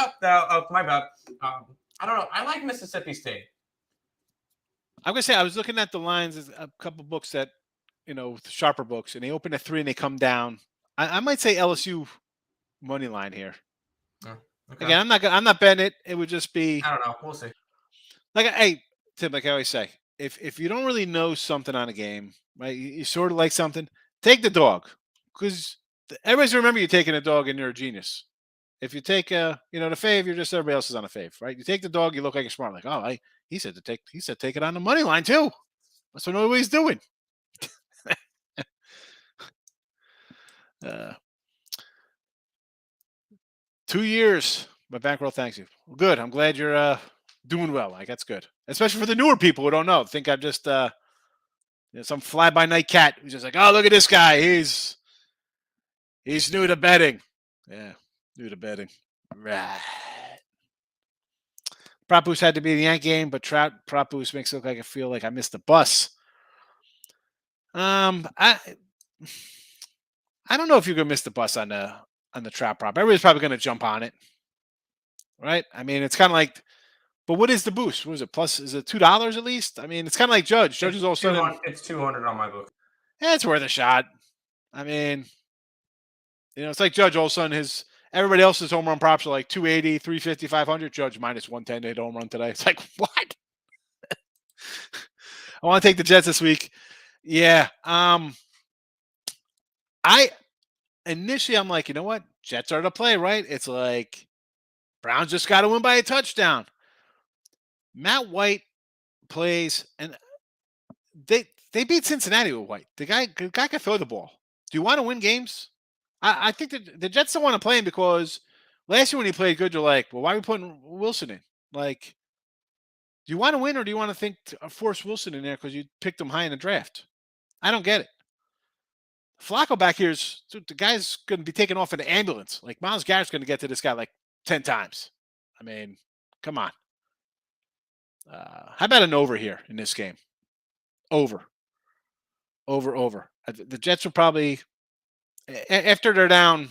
my bad. I don't know. I like Mississippi State. I'm gonna say I was looking at the lines, a couple books that, sharper books, and they open at 3 and they come down. I might say LSU money line here. Oh, okay. Again, I'm not betting it. It would just be. I don't know. We'll see. Like, hey, Tim, like I always say, if you don't really know something on a game, right? You sort of like something, take the dog, because everybody's remember you taking a dog and you're a genius. If you take the fave, you're just everybody else is on a fave, right? You take the dog, you look like you're smart. Like, oh, he said take it on the money line too. That's what nobody's doing. 2 years. My bankroll thanks you. Well, good. I'm glad you're doing well. Like, that's good. Especially for the newer people who don't know. Think I'm just some fly by night cat who's just like, oh, look at this guy. He's new to betting. Yeah, new to betting. Right. Prop boost had to be the Yank game, but prop boost makes it look like I feel like I missed the bus. I don't know if you're gonna miss the bus on the trap prop. Everybody's probably gonna jump on it, right? I mean, it's kind of like, but what is the boost? What is it? Plus, is it $2 at least? I mean, it's kind of like Judge. Judge is all of a sudden it's 200 on my book. Yeah, it's worth a shot. I mean, it's like Judge. All of a sudden, everybody else's home run props are like 280, 350, 500. Judge minus 110 to hit home run today. It's like, what? I want to take the Jets this week. Yeah. Initially I'm like, you know what? Jets are to play, right? It's like Browns just got to win by a touchdown. Matt White plays, and they beat Cincinnati with White. The guy can throw the ball. Do you want to win games? I think that the Jets don't want to play him because last year when he played good, you're like, well, why are we putting Wilson in? Like, do you want to win or do you want to force Wilson in there because you picked him high in the draft? I don't get it. Flacco back here the guy's going to be taken off in an ambulance. Like, Myles Garrett's going to get to this guy like 10 times. I mean, come on. How about an over here in this game? Over. The Jets will probably, after they're down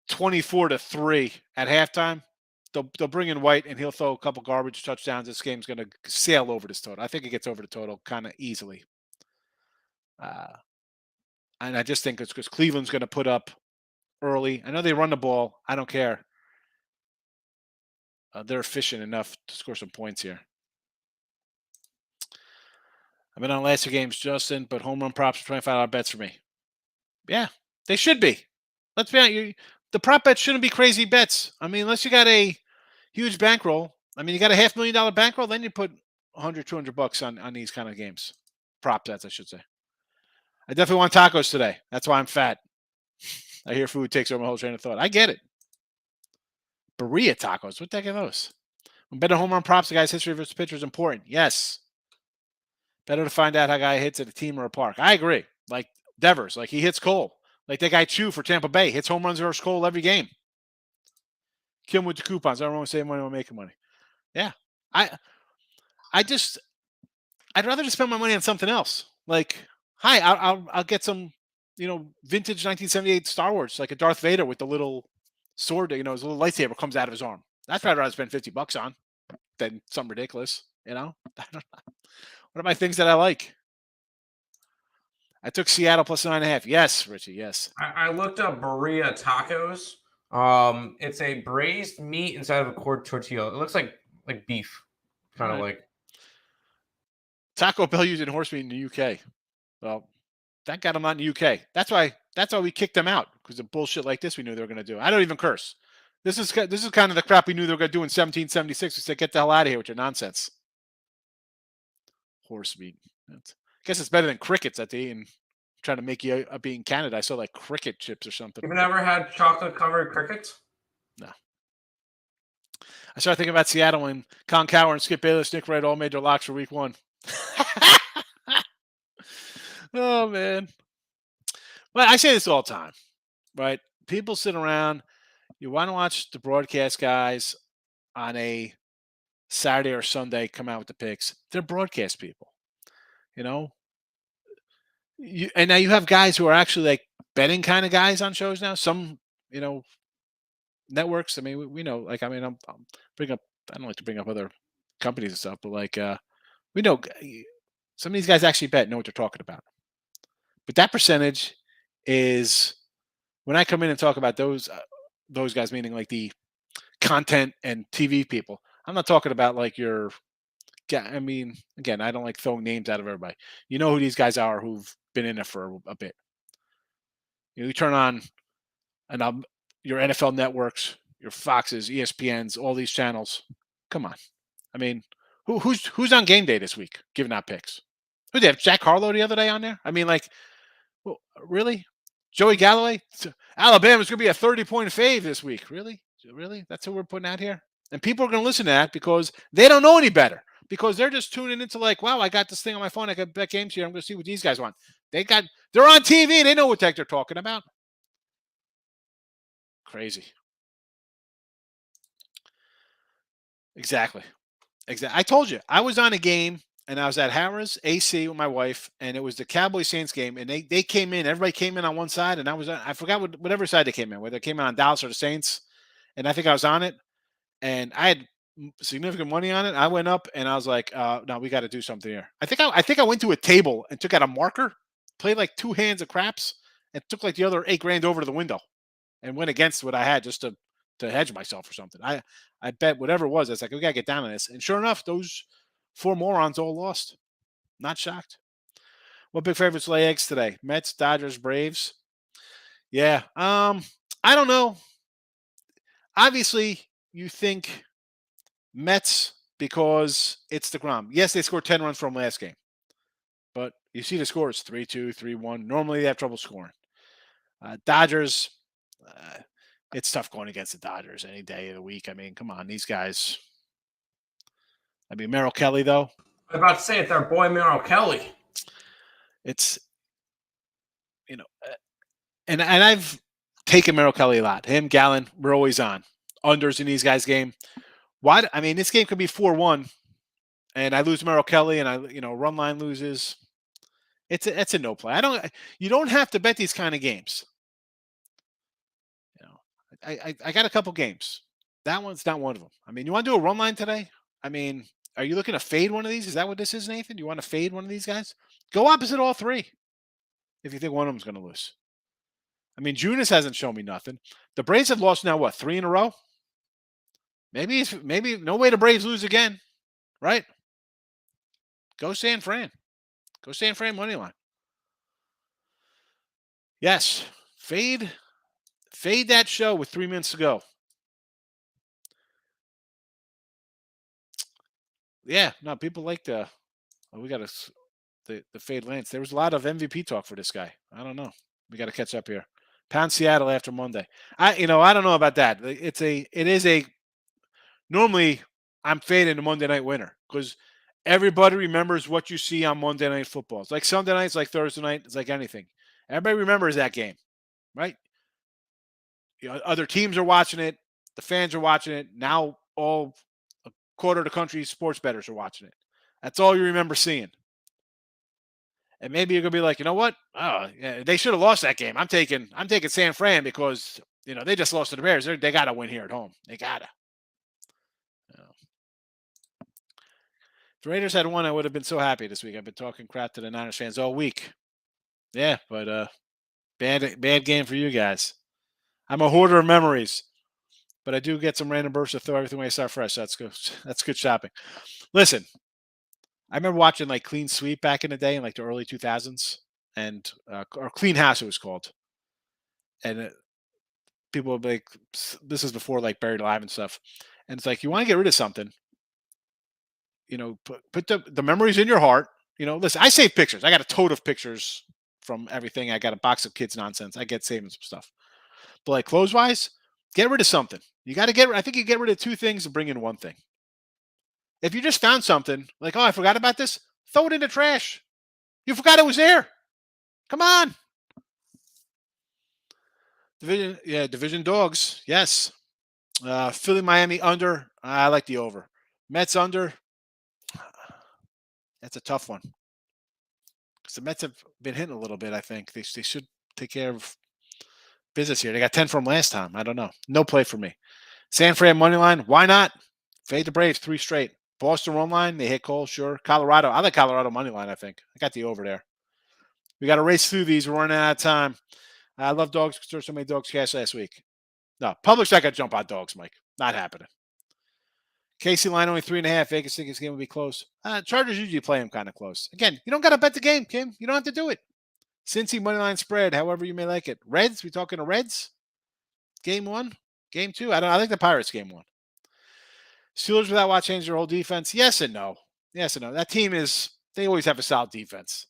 24-3 at halftime, they'll bring in White and he'll throw a couple garbage touchdowns. This game's going to sail over this total. I think it gets over the total kind of easily. And I just think it's because Cleveland's going to put up early. I know they run the ball. I don't care. They're efficient enough to score some points here. I've been on last 2 games, Justin, but home run props are $25 bets for me. Yeah, they should be. Let's be honest. The prop bets shouldn't be crazy bets. I mean, unless you got a huge bankroll. I mean, you got a $500,000 bankroll, then you put $100, $200 on these kind of games. Prop bets, I should say. I definitely want tacos today. That's why I'm fat. I hear food takes over my whole train of thought. I get it. Burrito tacos. What the heck are those? When betting home run props, the guy's history of his pitcher is important. Yes. Better to find out how a guy hits at a team or a park. I agree. Like Devers, like he hits Cole. Like that guy Chu for Tampa Bay hits home runs versus Cole every game. Kim with the coupons. I don't want to save money while making money. Yeah. I'd rather just spend my money on something else. Like, hi, I'll get some, vintage 1978 Star Wars, like a Darth Vader with the little sword, his little lightsaber comes out of his arm. That's what I'd rather spend $50 on than something ridiculous, I don't know. What are my things that I like? I took Seattle plus 9.5. Yes, Richie. Yes. I looked up burrito tacos. It's a braised meat inside of a corn tortilla. It looks like beef, kind of like. Taco Bell using horse meat in the UK. Well, thank God I'm not in the UK. That's why we kicked them out, because of bullshit like this we knew they were going to do. I don't even curse. This is kind of the crap we knew they were going to do in 1776. We said, get the hell out of here with your nonsense. Horse meat. I guess it's better than crickets at the end. Trying to make you be in Canada. I saw like cricket chips or something. You've never had chocolate covered crickets? No. I started thinking about Seattle when Con Cowher and Skip Bayless, Nick Wright all made their locks for week 1. Oh, man. Well, I say this all the time, right? People sit around. You want to watch the broadcast guys on a Saturday or Sunday come out with the picks. They're broadcast people, and now you have guys who are actually like betting kind of guys on shows now. Some, networks. I mean, we know, like, I mean, I don't like to bring up other companies and stuff, but like, we know some of these guys actually know what they're talking about. But that percentage is, when I come in and talk about those guys, meaning like the content and TV people, I'm not talking about like I mean, again, I don't like throwing names out of everybody. You know who these guys are who've been in it for a bit. You turn on your NFL networks, your Foxes, ESPNs, all these channels. Come on. I mean, who's on game day this week giving out picks? Who did they have Jack Harlow the other day on there? I mean, like, well, really? Joey Galloway? Alabama's going to be a 30-point fave this week. Really? Really? That's who we're putting out here? And people are going to listen to that because they don't know any better. Because they're just tuning into like, wow, I got this thing on my phone. I got bet games here. I'm going to see what these guys want. They're on TV. They know what the heck they're talking about. Crazy. Exactly. I told you, I was on a game and I was at Harrah's AC with my wife, and it was the Cowboys Saints game, and they came in. Everybody came in on one side, and I forgot whatever side they came in, whether they came in on Dallas or the Saints, and I think I was on it, and I had significant money on it. I went up and I was like, no, we got to do something here. I think I went to a table and took out a marker, played like 2 hands of craps, and took like the other $8,000 over to the window and went against what I had just to hedge myself or something. I bet whatever it was, I was like, we got to get down on this. And sure enough, those 4 morons all lost. Not shocked. What big favorites lay eggs today? Mets, Dodgers, Braves. Yeah. I don't know. Obviously, you think Mets because it's DeGrom. Yes, they scored 10 runs from last game. But you see the scores, 3-2, 3-1. Normally, they have trouble scoring. Dodgers, it's tough going against the Dodgers any day of the week. I mean, come on, these guys. I mean, Merrill Kelly, though. I was about to say, it's our boy Merrill Kelly. It's, and I've taken Merrill Kelly a lot. Him, Gallen, we're always on. Unders in these guys' game. Why? I mean, this game could be 4-1, and I lose Merrill Kelly, and run line loses. It's a no play. You don't have to bet these kind of games. I got a couple games. That one's not one of them. I mean, you want to do a run line today? I mean, are you looking to fade one of these? Is that what this is, Nathan? You want to fade one of these guys? Go opposite all three if you think one of them's going to lose. I mean, Junis hasn't shown me nothing. The Braves have lost now, what, 3 in a row? Maybe no way the Braves lose again, right? Go San Fran. Go San Fran money line. Yes, fade that show with 3 minutes to go. Yeah, no, people like we got the fade Lance. There was a lot of MVP talk for this guy. I don't know. We got to catch up here. Pound Seattle after Monday. I don't know about that. Normally I'm fading the Monday night winner because everybody remembers what you see on Monday Night Football. It's like Sunday night, it's like Thursday night, it's like anything. Everybody remembers that game, right? Other teams are watching it. The fans are watching it. Now a quarter of the country's sports bettors are watching it. That's all you remember seeing. And maybe you're gonna be like, you know what? Oh, yeah, they should have lost that game. I'm taking San Fran because they just lost to the Bears. They gotta win here at home. They gotta. If the Raiders had won, I would have been so happy this week. I've been talking crap to the Niners fans all week. Yeah, but bad game for you guys. I'm a hoarder of memories, but I do get some random bursts to throw everything away, start fresh. That's good. That's good shopping. Listen, I remember watching like Clean Sweep back in the day in like the early 2000s, and or Clean House it was called. And people would be like, this is before like Buried Alive and stuff. And it's like, you want to get rid of something, put the memories in your heart. Listen, I save pictures. I got a tote of pictures from everything. I got a box of kids nonsense. I get saving some stuff. But like clothes wise, get rid of something. You got to I think you get rid of 2 things and bring in 1 thing. If you just found something like, oh, I forgot about this, throw it in the trash. You forgot it was there. Come on. Division dogs. Yes. Philly, Miami under. I like the over. Mets under. That's a tough one. Because the Mets have been hitting a little bit, I think. They should take care of business here. They got 10 from last time. I don't know. No play for me. San Fran money line. Why not? Fade the Braves 3 straight. Boston run line. They hit Cole. Sure. Colorado. I like Colorado money line, I think. I got the over there. We got to race through these. We're running out of time. I love dogs because there's so many dogs cash last week. No, public's not going to jump on dogs, Mike. Not happening. Casey line only 3.5. Vegas think this game will be close. Chargers usually play them kind of close. Again, you don't got to bet the game, Kim. You don't have to do it. Cincy money line spread, however you may like it. Reds, we talking to Reds? Game 1? Game 2? I think the Pirates game 1. Steelers without watch change their whole defense? Yes and no. Yes and no. That team they always have a solid defense.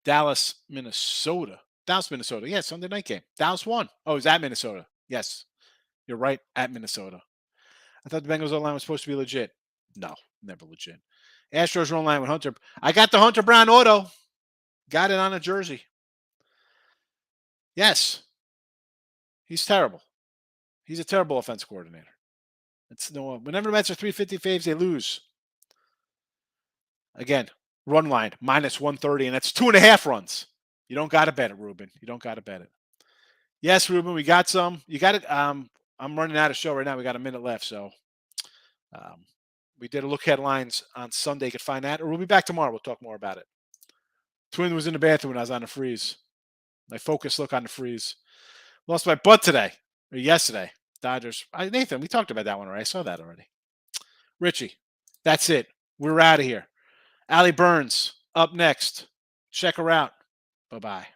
Dallas, Minnesota. Yeah, Sunday night game. Dallas won. Oh, is at Minnesota. Yes. You're right, at Minnesota. I thought the Bengals O-line was supposed to be legit. No, never legit. Astros run line with Hunter. I got the Hunter Brown auto. Got it on a jersey. Yes. He's terrible. He's a terrible offense coordinator. Whenever the Mets are 350 faves, they lose. Again, run line, minus 130, and that's 2.5 runs. You don't got to bet it, Ruben. You don't got to bet it. Yes, Ruben, we got some. You got it. I'm running out of show right now. We got a minute left, so we did a look headlines on Sunday. You can find that, or we'll be back tomorrow. We'll talk more about it. Twin was in the bathroom when I was on the freeze. My focus look on the freeze. Lost my butt today, or yesterday. Dodgers. Nathan, we talked about that one already. I saw that already. Richie, that's it. We're out of here. Allie Burns up next. Check her out. Bye-bye.